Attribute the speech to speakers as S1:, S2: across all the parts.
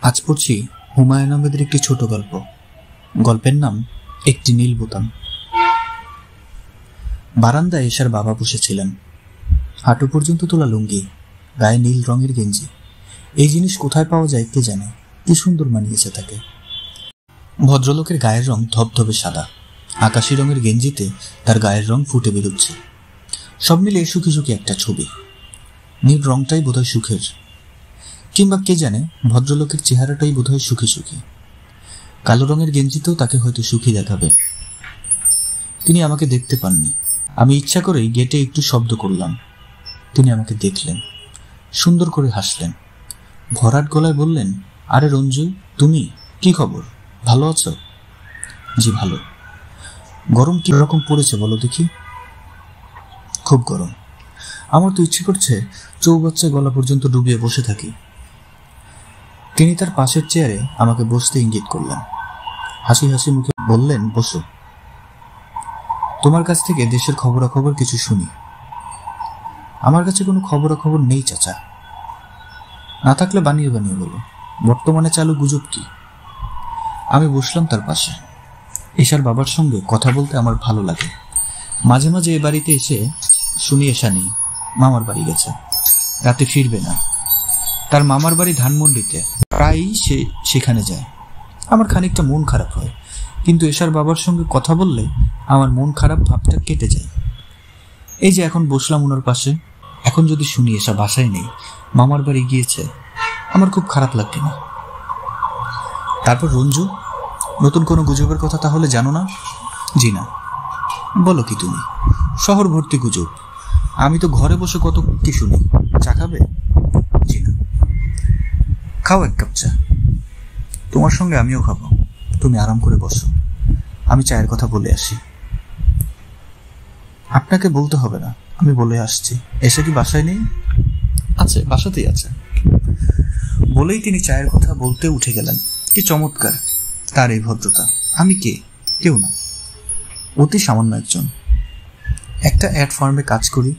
S1: আজ পড়ছি হুমায়ুন আহমেদের একটি ছোট গল্প। গল্পের নাম একটি নীল বোতাম। বারান্দায় এশার বাবা বসেছিলেন। হাঁটু পর্যন্ত তোলা লুঙ্গি, গায়ে নীল রঙের গেঞ্জি। এই জিনিস কোথায় পাওয়া যায় কে জানে, কি সুন্দর মানিয়েছে তাকে। ভদ্রলোকের গায়ের রং ধবধবে সাদা, আকাশি রঙের গেঞ্জিতে তার গায়ের রং ফুটে বেরোচ্ছে। সব মিলে সুখী সুখী একটা ছবি। নীল রংটাই বোধহয় সুখের, কিংবা কে জানে ভদ্রলোকের চেহারাটাই বোধহয় সুখী সুখী। কালো রঙের গেঞ্জিতেও তাকে হয়তো সুখী দেখাবে। তিনি আমাকে দেখতে পাননি। আমি ইচ্ছা করেই গেটে একটু শব্দ করলাম। তিনি আমাকে দেখলেন, সুন্দর করে হাসলেন, ভরাট গলায় বললেন, আরে রঞ্জু, তুমি কি খবর, ভালো আছো? জি ভালো। গরম কি রকম পড়েছে বলো দেখি? খুব গরম। আমার তো ইচ্ছে করছে চৌবাচ্চায় গলা পর্যন্ত ডুবিয়ে বসে থাকি। তিনি তার পাশের চেয়ারে আমাকে বসতে ইঙ্গিত করলেন। হাসি হাসি মুখে বললেন, বসো। তোমার কাছ থেকে দেশের খবরাখবর কিছু শুনি। আমার কাছে কোনো খবরাখবর নেই চাচা। না থাকলে বানিয়ে বানিয়ে বলো। বর্তমানে চালু গুজব কি? আমি বসলাম তার পাশে। এশার বাবার সঙ্গে কথা বলতে আমার ভালো লাগে। মাঝে মাঝে এ বাড়িতে এসে শুনি এশা নেই, মামার বাড়ি গেছে, রাতে ফিরবে না। তার মামার বাড়ি ধানমন্ডিতে, প্রায়ই সে সেখানে যায়। আমার খানিকটা মন খারাপ হয়, কিন্তু এশার বাবার সঙ্গে কথা বললে আমার মন খারাপ ভাবটা কেটে যায়। এই যে এখন বসলাম ওনার পাশে, এখন যদি শুনি এশা বাসায় নেই, মামার বাড়ি গিয়েছে, আমার খুব খারাপ লাগবে না? তারপর রঞ্জু, নতুন কোনো গুজবের কথা তাহলে জানো না? জি না। বলো কি তুমি? শহর ভর্তি গুজব। আমি তো ঘরে বসে কত কি শুনি। চা খাবে? জি না। খাও এক কাপ চা। তোমার সঙ্গে আমিও খাবো। তুমি আরাম করে বসো, আমি চায়ের কথা বলে আসি। আপনাকে বলতে হবে না, আমি বলে আসছি। এসে কি বাসায় নেই? আছে, বাসাতেই আছে। বলেই তিনি চায়ের কথা বলতে উঠে গেলেন। কি চমৎকার তার এই ভদ্রতা! আমি কে? কেউ না, অতি সামান্য একজন। একটা অ্যাড ফার্মে কাজ করি,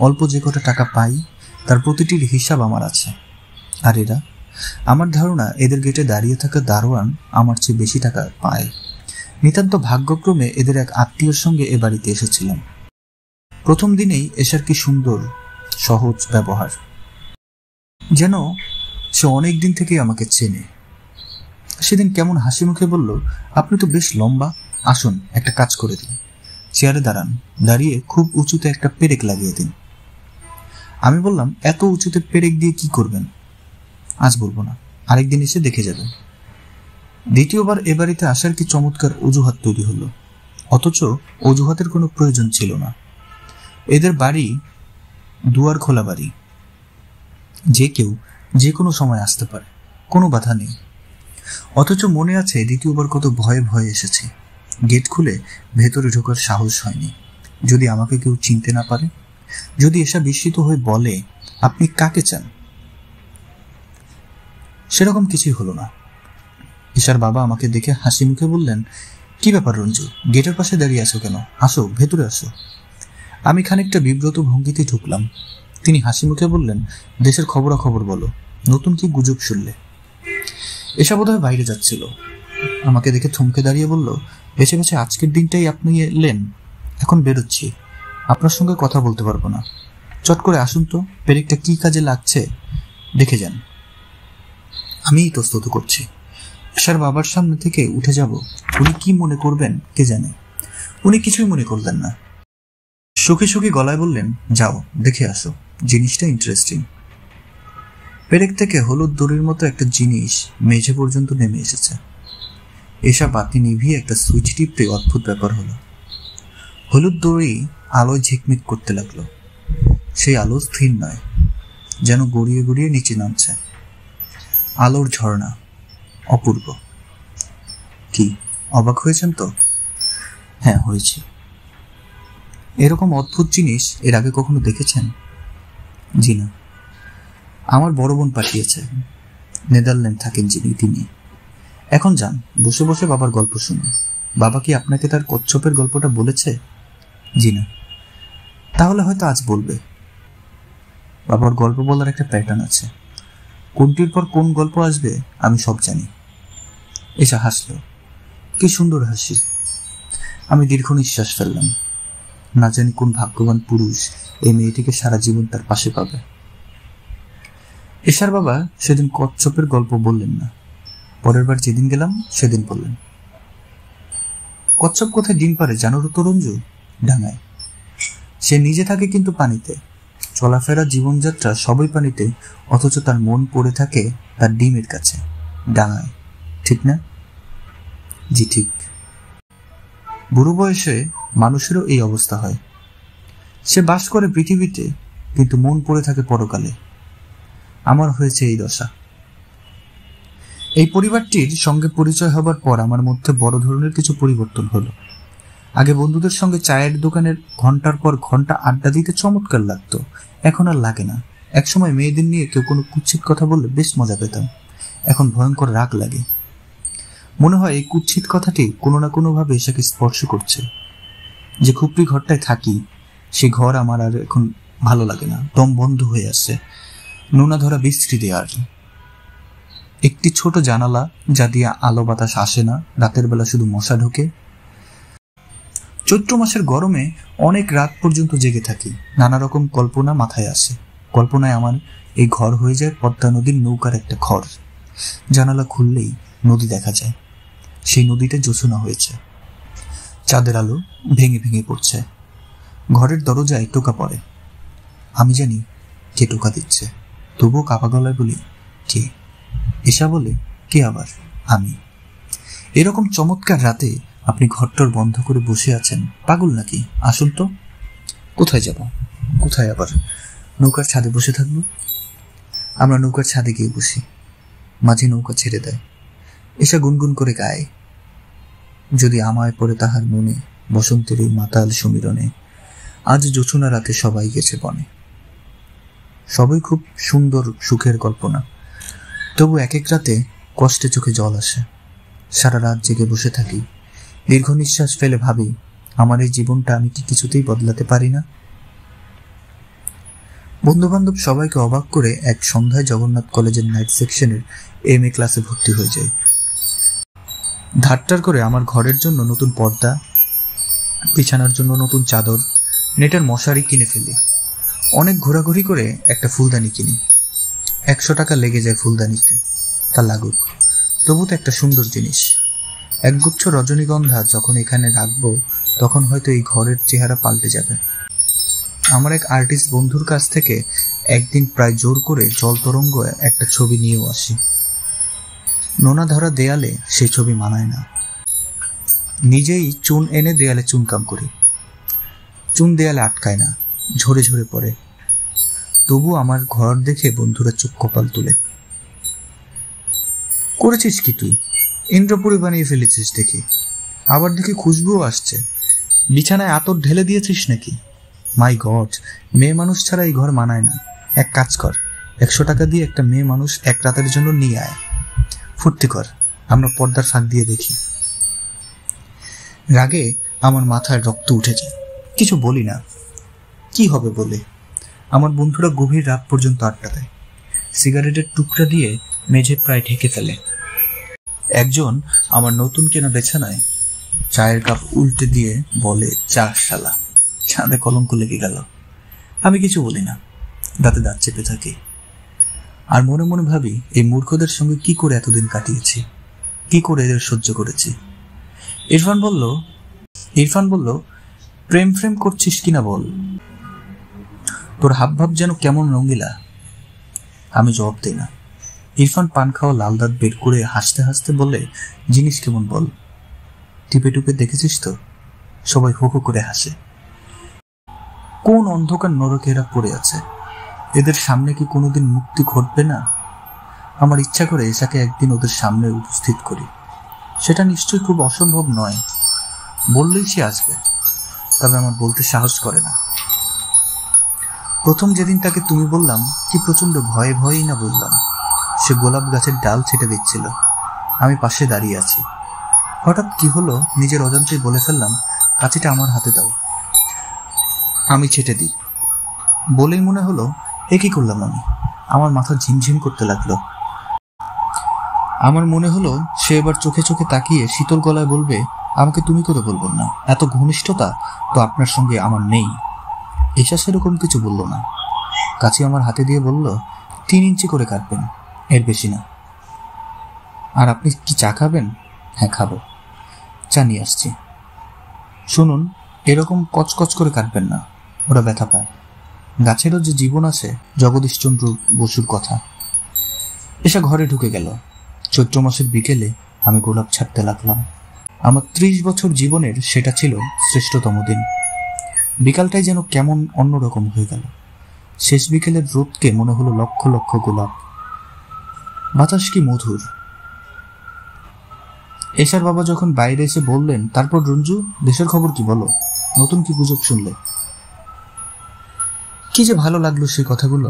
S1: অল্প যে কটা টাকা পাই তার প্রতিটির হিসাব আমার আছে। আর এরা, আমার ধারণা এদের গেটে দাঁড়িয়ে থাকা দারোয়ান আমার চেয়ে বেশি টাকা পায়। নিতান্ত ভাগ্যক্রমে এদের এক আত্মীয়র সঙ্গে এ বাড়িতে এসেছিলাম। প্রথম দিনেই এশার কি সুন্দর সহজ ব্যবহার, যেন সে অনেক দিন থেকেই আমাকে চেনে। সেদিন কেমন হাসি মুখে বলল, আপনি তো বেশ লম্বা, আসুন একটা কাজ করে দিন। চেয়ারে দাঁড়ান, দাঁড়িয়ে খুব উঁচুতে একটা পেরেক লাগিয়ে দিন। আমি বললাম, এত উঁচুতে পেরেক দিয়ে কি করবেন? আজ বলবো না, আরেকদিন এসে দেখে যাবেন। দ্বিতীয়বার এ বাড়িতে আসার কি চমৎকার অজুহাত তৈরি হলো, অথচ অজুহাতের কোনো প্রয়োজন ছিল না। এদের বাড়ি দুয়ার খোলা বাড়ি, যে কেউ যে কোনো সময় আসতে পারে, কোনো বাধা নেই। অথচ মনে আছে দ্বিতীয়বার কত ভয়ে ভয়ে এসেছি। গেট খুলে ভেতরে ঢোকার সাহস হয়নি। যদি আমাকে কেউ চিনতে না পারে, যদি এসা বিস্মিত হয়ে বলে, আপনি কাকে চান? সেরকম কিছুই হলো না। এশার বাবা আমাকে দেখে হাসি মুখে বললেন, কি ব্যাপার রঞ্জু, গেটের পাশে দাঁড়িয়ে আছো কেন? আসো, ভেতরে আসো। আমি খানিকটা বিব্রত ভঙ্গিতে ঢুকলাম। তিনি হাসি মুখে বললেন, দেশের খবরাখবর বলো, নতুন কি গুজব শুনলে? এসা বোধহয় বাইরে যাচ্ছিল, আমাকে দেখে থমকে দাঁড়িয়ে বলল, বেছে বেছে আজকের দিনটাই আপনি এলেন? এখন বেরোচ্ছি, আপনার সঙ্গে কথা বলতে পারবো না। চট করে আসুন তো, পেরেকটা কি কাজে লাগছে দেখে যান। আমি ইতস্তত করছি। এশার বাবার সামনে থেকে উঠে যাব, উনি কি মনে করবেন কে জানে। উনি কিছুই মনে করলেন না। সুখে সুখে গলায় বললেন, যাও দেখে আসো, জিনিসটা ইন্টারেস্টিং। পেরেক থেকে হলুদ দড়ির মতো একটা জিনিস মেঝে পর্যন্ত নেমে এসেছে। এসা বাতি নিভিয়ে একটা সুইচ টিপতে অদ্ভুত ব্যাপার হলো। হলুদ দড়ি আলোয় ঝিকমিক করতে লাগলো। সেই আলো স্থির নয়, যেন গড়িয়ে গড়িয়ে নিচে নামছে। আলোর ঝর্ণা, অপূর্ব। কি অবাক হয়েছেন তো? হ্যাঁ, হয়েছি। এরকম অদ্ভুত জিনিস এর আগে কখনো দেখেছেন? জি না। আমার বড় বোন পাঠিয়েছে, নেদারল্যান্ড থাকেন যিনি, তিনি। এখন যান, বসে বসে বাবার গল্প শুনুন। বাবা কি আপনাকে তার কচ্ছপের গল্পটা বলেছে? জি না। তাহলে হয়তো আজ বলবে। বাবার গল্প বলার একটা প্যাটার্ন আছে। কোনটির পর কোন গল্প আসবে আমি সব জানি। এসা হাসল, কি সুন্দর হাসি। আমি দীর্ঘ নিঃশ্বাস ফেললাম। না জানি কোন ভাগ্যবান পুরুষ এই মেয়েটিকে সারা জীবন তার পাশে পাবে। এশার বাবা সেদিন কচ্ছপের গল্প বললেন না, পরের বার যেদিন গেলাম সেদিন বললেন। কচ্ছপ কোথায় ডিম পারে জানো তো রঞ্জু? ডাঙায়। সে নিজে থাকে কিন্তু পানিতে, চলাফেরা জীবনযাত্রা সবই পানিতে, অথচ তার মন পড়ে থাকে তার ডিমের কাছে, ডাঙায়। ঠিক না? জি ঠিক। বুড়ো বয়সে মানুষেরও এই অবস্থা হয়। সে বাস করে পৃথিবীতে কিন্তু মন পড়ে থাকে পরকালে। আমার হয়েছে এই দশা। এই পরিবারটির সঙ্গে পরিচয় হবার পর আমার মধ্যে বড় ধরনের কিছু পরিবর্তন হলো। আগে বন্ধুদের সঙ্গে চায়ের দোকানের ঘন্টার পর ঘন্টা আড্ডা দিতে চমৎকার লাগতো, এখন আর লাগে না। একসময় মেয়েদের নিয়ে কেউ কোনো কুৎসিত কথা বললে বেশ মজা পেতাম, এখন ভয়ঙ্কর রাগ লাগে। মনে হয় এই কুৎসিত কথাটি কোনো না কোনোভাবে এসাকে স্পর্শ করছে। যে খুপড়ি ঘরটায় থাকি সে ঘর আমার আর এখন ভালো লাগে না, দম বন্ধ হয়ে আসছে, নোনা ধরা বিশ্রী দেয়ার। একটি ছোট জানালা যা দিয়ে আলো বাতাস আসে না, রাতের বেলা শুধু মশা ঢোকে। চৈত্র মাসের গরমে অনেক রাত পর্যন্ত জেগে থাকি, নানা রকম কল্পনা মাথায় আসে। কল্পনায় আমার এই ঘর হয়ে যায় পদ্মা নদীর নৌকার একটা ঘর। জানালা খুললেই নদী দেখা যায়, সেই নদীতে জোছনা হয়েছে, চাঁদের আলো ভেঙে ভেঙে পড়ছে। ঘরের দরজায় টোকা পড়ে, আমি জানি কে টোকা দিচ্ছে, তবুও কাপা গলায় বলি কে? এসা বলে কে আবার? আমি। এরকম চমৎকার রাতে আপনি ঘরটর বন্ধ করে বসে আছেন, পাগল নাকি? আসুন তো। কোথায় যাব? কোথায় আবার? নৌকার ছাদে বসে থাকবো। আমরা নৌকার ছাদে গিয়ে বসি, মাঝে নৌকা ছেড়ে দেয়। এসা গুনগুন করে গায়, যদি আমায় পড়ে তাহার মনে বসন্তের এই মাতাল সমীরণে, আজ জোছনা রাতে সবাই গেছে বনে। সবই খুব সুন্দর সুখের কল্পনা, তবু এক এক রাতে কষ্টে চোখে জল আসে। সারা রাত জেগে বসে থাকি, দীর্ঘ নিঃশ্বাস ফেলে ভাবি আমার এই জীবনটা আমি কি কিছুতেই বদলাতে পারি না? বন্ধু বান্ধব সবাইকে অবাক করে এক সন্ধ্যায় জগন্নাথ কলেজের নাইট সেকশনের MA ক্লাসে ভর্তি হয়ে যাই। ধারটার করে আমার ঘরের জন্য নতুন পর্দা, বিছানার জন্য নতুন চাদর, নেটের মশারি কিনে ফেলি। অনেক ঘোরাঘুরি করে একটা ফুলদানি কিনি। 100 টাকা লেগে যায় ফুলদানিতে, তা লাগুক, তবু তো একটা সুন্দর জিনিস। একগুচ্ছ রজনীগন্ধা যখন এখানে রাখবো তখন হয়তো এই ঘরের চেহারা পাল্টে যাবে। আমার এক আর্টিস্ট বন্ধুর কাছ থেকে একদিন প্রায় জোর করে জল তরঙ্গ একটা ছবি নিয়েও আসি। নোনা ধরা দেয়ালে সেই ছবি মানায় না। নিজেই চুন এনে দেয়ালে চুনকাম করি, চুন দেয়ালে আটকায় না, ঝরে ঝরে পড়ে। তবু আমার ঘর দেখে বন্ধুরা চোখ কপাল তুলে। করেছিস কি তুই? ইন্দ্রপুরী বানিয়ে ফেলেছিস দেখি। আবার দেখি খুশবুও আসছে। বিছানায় আতর ঢেলে দিয়েছিস নাকি? মাই গড, মেয়ে মানুষ ছাড়া এই ঘর মানায় না। এক কাজ কর, 100 টাকা দিয়ে একটা মেয়ে মানুষ এক রাতের জন্য নিয়ে আয়, ফুর্তি কর, আমরা পর্দার ফাঁক দিয়ে দেখি। রাগে আমার মাথায় রক্ত উঠে যায়, কিছু বলি না। কি হবে বলে? আমার বন্ধুরা গভীর রাত পর্যন্ত আড্ডা দেয়, সিগারেটের টুকরা দিয়ে মেঝে প্রায় ঢেকে ফেলে। একজন আমার নতুন কেনা বিছানায় চায়ের কাপ উল্টে দিয়ে বলে, চা শালা, চাঁদে কলঙ্ক লেগে গেল। আমি কিছু বলি না, দাঁতে দাঁত চেপে থাকি। আর মনে মনে ভাবি এই মূর্খদের সঙ্গে কি করে এতদিন কাটিয়েছি, কি করে এদের সহ্য করেছি। ইরফান বলল, প্রেম ফ্রেম করছিস কিনা বল, তোর হাব ভাব যেন কেমন রঙ্গিলা। আমি জবাব দিই না। ইরফান পান খাওয়া লাল দাঁত বের করে হাসতে হাসতে বলে, জিনিস কেমন বল? টিপে টুপে দেখেছিস তো? সবাই হো হো করে হাসে। কোন অন্ধকার নরকে এরা পড়ে আছে? এদের সামনে কি কোনোদিন মুক্তি ঘটবে না? আমার ইচ্ছা করে এসাকে একদিন ওদের সামনে উপস্থিত করি। সেটা নিশ্চয়ই খুব অসম্ভব নয়, বললেই সে আসবে, তবে আমার বলতে সাহস করে না। প্রথম যেদিন তাকে তুমি বললাম, কি প্রচন্ড ভয়ে ভয়েই না বললাম। সে গোলাপ গাছের ডাল ছেটে দিচ্ছিল, আমি পাশে দাঁড়িয়ে আছি। হঠাৎ কি হলো নিজের অজান্তেই বলে ফেললাম, কাঁচিটা আমার হাতে দাও। আমি ছেটে দিই। বলেই মনে হলো এ কি করলাম আমি, আমার মাথা ঝিমঝিম করতে লাগলো। আমার মনে হলো সে এবার চোখে চোখে তাকিয়ে শীতল গলায় বলবে, আমাকে তুমি করে বলবেন না, এত ঘনিষ্ঠতা তো আপনার সঙ্গে আমার নেই। এসা সেরকম কিছু বলল না, কাছে আমার হাতে দিয়ে বলল, 3 ইঞ্চি করে কাটবেন, এর বেশি না। আর আপনি কি চা খাবেন? হ্যাঁ খাবো, চা নিয়ে আসছি। শুনুন, এরকম কচকচ করে কাটবেন না, ওরা ব্যথা পায়। গাছেরও যে জীবন আছে, জগদীশচন্দ্র বসুর কথা। এসা ঘরে ঢুকে গেল। চৈত্র মাসের বিকেলে আমি গোলাপ ছাড়তে লাগলাম। আমার 30 বছর জীবনের সেটা ছিল শ্রেষ্ঠতম দিন। বিকালটাই যেন কেমন অন্যরকম হয়ে গেল। শেষ বিকেলের রোদকে মনে হলো লক্ষ লক্ষ গোলাপ। বাতাস কি মধুর। এশার বাবা যখন বাইরে এসে বললেন, তারপর রঞ্জু, দেশের খবর কি বলো, নতুন কি গুজব শুনলে? কি যে ভালো লাগলো সেই কথাগুলো।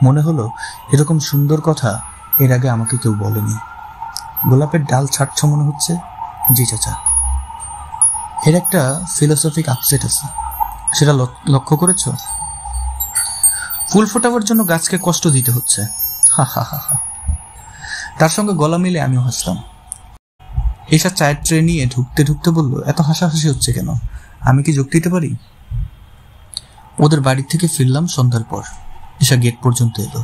S1: মনে হলো এরকম সুন্দর কথা এর আগে আমাকে কেউ বলেনি। গোলাপের ডাল ছাড়ছ মনে হচ্ছে? জি চাচা। এর একটা ফিলোসফিক আপসেট আছে, সেটা লক্ষ্য করেছ? ফুল ফোটাবার জন্য গাছকে কষ্ট দিতে হচ্ছে। হা হা হা হা। তার সঙ্গে গলা মিলে আমিও হাসলাম। এসা চায়ের ট্রে নিয়ে ঢুকতে ঢুকতে বলল, এত হাসাহাসি হচ্ছে কেন? আমি কি যোগ দিতে পারি? ওদের বাড়ি থেকে ফিরলাম সন্ধ্যার পর। এসা গেট পর্যন্ত এলো,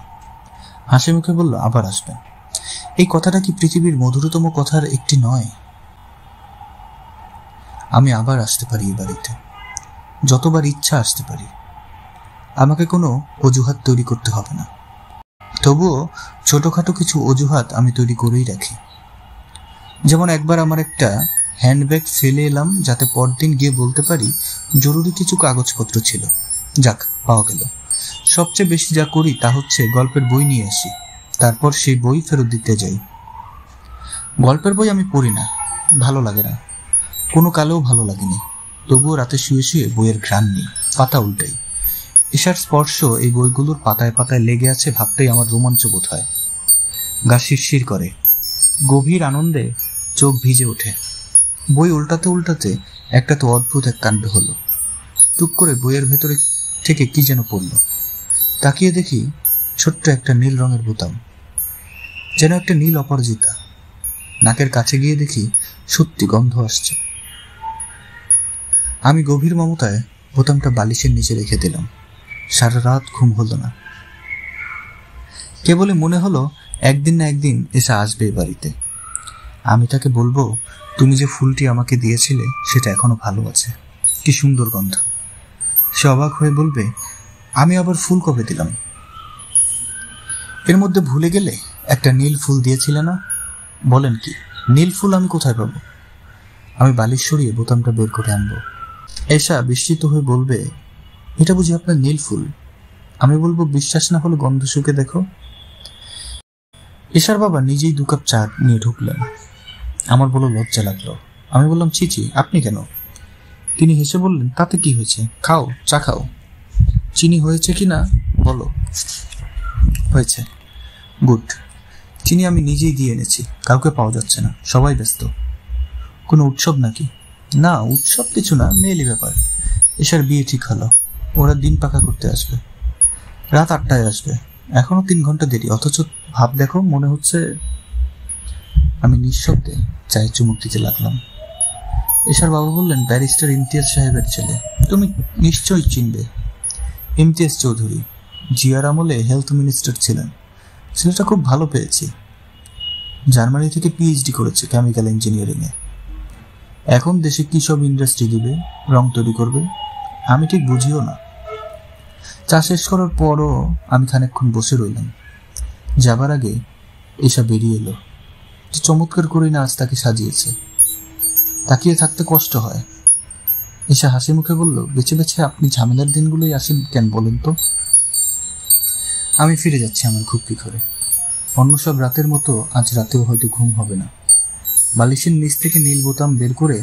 S1: হাসি মুখে বলল, আবার আসবেন। এই কথাটা কি পৃথিবীর মধুরতম কথার একটি নয়? আমি আবার আসতে পারি এই বাড়িতে, যতবার ইচ্ছা আসতে পারি। আমাকে কোনো অজুহাত তৈরি করতে হবে না। তবুও ছোটখাটো কিছু অজুহাত আমি তৈরি করেই রাখি। যেমন একবার আমার একটা হ্যান্ডব্যাগ ফেলে এলাম, যাতে পরদিন গিয়ে বলতে পারি জরুরি কিছু কাগজপত্র ছিল। যাক, পাওয়া গেল। সবচেয়ে বেশি যা করি তা হচ্ছে গল্পের বই নিয়ে আসি, তারপর সেই বই ফেরত দিতে যাই। গল্পের বই আমি পড়ি না, ভালো লাগে না, কোনো কালেও ভালো লাগেনি। তবুও রাতে শুয়ে শুয়ে বইয়ের ঘ্রাণ নেই, পাতা উল্টাই। এশার স্পর্শ এই বইগুলোর পাতায় পাতায় লেগে আছে ভাবতেই আমার রোমাঞ্চ বোধ হয়। গা শিরশির করে, গভীর আনন্দে চোখ ভিজে ওঠে। বই উল্টাতে উল্টাতে একটা তো অদ্ভুত এক কাণ্ড হলো। টুক করে বইয়ের ভেতরে থেকে কি যেন পড়ল। তাকিয়ে দেখি ছোট্ট একটা নীল রঙের বোতাম, যেন একটা নীল অপরাজিতা। নাকের কাছে গিয়ে দেখি সত্যি গন্ধ আসছে। আমি গভীর মমতায় বোতামটা বালিশের নিচে রেখে দিলাম। সারা রাত ঘুম হলো না। কেবলই মনে হলো একদিন না একদিন এসে আসবে এ বাড়িতে। আমি তাকে বলবো, তুমি যে ফুলটি আমাকে দিয়েছিলে সেটা এখনো ভালো আছে, কি সুন্দর গন্ধ। সে অবাক হয়ে বলবে, আমি আবার ফুল কবে দিলাম? এর মধ্যে ভুলে গেলে একটা নীল ফুল দিয়েছিলে না? বলেন কি, নীল ফুল আমি কোথায় পাবো? আমি বালিশ সরিয়ে বোতামটা বের করে আনবো। এসা বিস্মিত হয়ে বলবে, এটা বুঝি আপনার নীল ফুল? আমি বলবো, বিশ্বাস না হলে গন্ধ শুকে দেখো। এশার বাবা নিজেই 2 কাপ চা নিয়ে ঢুকলেন। আমার বলো লজ্জা লাগলো। আমি বললাম, ছি, আপনি কেন? তিনি হেসে বললেন, তাতে কি হয়েছে, খাও, চা খাও। চিনি হয়েছে কি না বলো। হয়েছে। গুড। চিনি আমি নিজেই দিয়ে এনেছি, কাউকে পাওয়া যাচ্ছে না, সবাই ব্যস্ত। কোনো উৎসব নাকি? না, উৎসব কিছু না, মেয়েলি ব্যাপার। এশার বিয়ে ঠিক হলো, ওরা দিন পাকা করতে আসবে, রাত 8টায় আসবে। এখনো 3 ঘন্টা দেরি, অথচ ভাব দেখো, মনে হচ্ছে। আমি নিঃশব্দে চায়ে চুমুক দিতে লাগলাম। এশার বাবা বললেন, ব্যারিস্টার ইমতিয়াজ সাহেবের ছেলে, তুমি নিশ্চয়ই চিনবে। ইমতিয়াজ চৌধুরী জিয়ার আমলে হেলথ মিনিস্টার ছিলেন। ছেলেটা খুব ভালো পেয়েছি। জার্মানি থেকে পিএইচডি করেছে কেমিক্যাল ইঞ্জিনিয়ারিংয়ে। এখন দেশে কি সব ইন্ডাস্ট্রি দিবে, রং তৈরি করবে, আমি ঠিক বুঝিও না। চা শেষ করার পরও আমি খানিকক্ষণ বসে রইলাম। যাবার আগে এসা বেরিয়ে এলো। চমৎকার করেই না আজ তাকে সাজিয়েছে। তাকিয়ে থাকতে কষ্ট হয়। এসা হাসি মুখে বলল, বেছে বেছে আপনি ঝামেলার দিনগুলোই আসেন কেন বলেন তো? আমি ফিরে যাচ্ছি আমার ঘুপড়ি ঘরে। অন্য সব রাতের মতো আজ রাতেও হয়তো ঘুম হবে না। বালিশের নিচ থেকে নীল বোতাম বের করে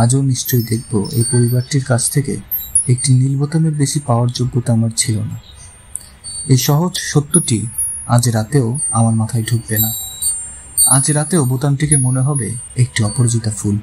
S1: আজও নিশ্চয়ই দেখব এই পরিবারটির কাছ থেকে একটি নীল বোতামের বেশি পাওয়ার যোগ্যতা আমার ছিল না। এই সহজ সত্যটি আজ রাতেও আমার মাথায় ঢুকবে না। আজ রাতেও বোতামটিকে মনে হবে একটি অপরাজিতা ফুল।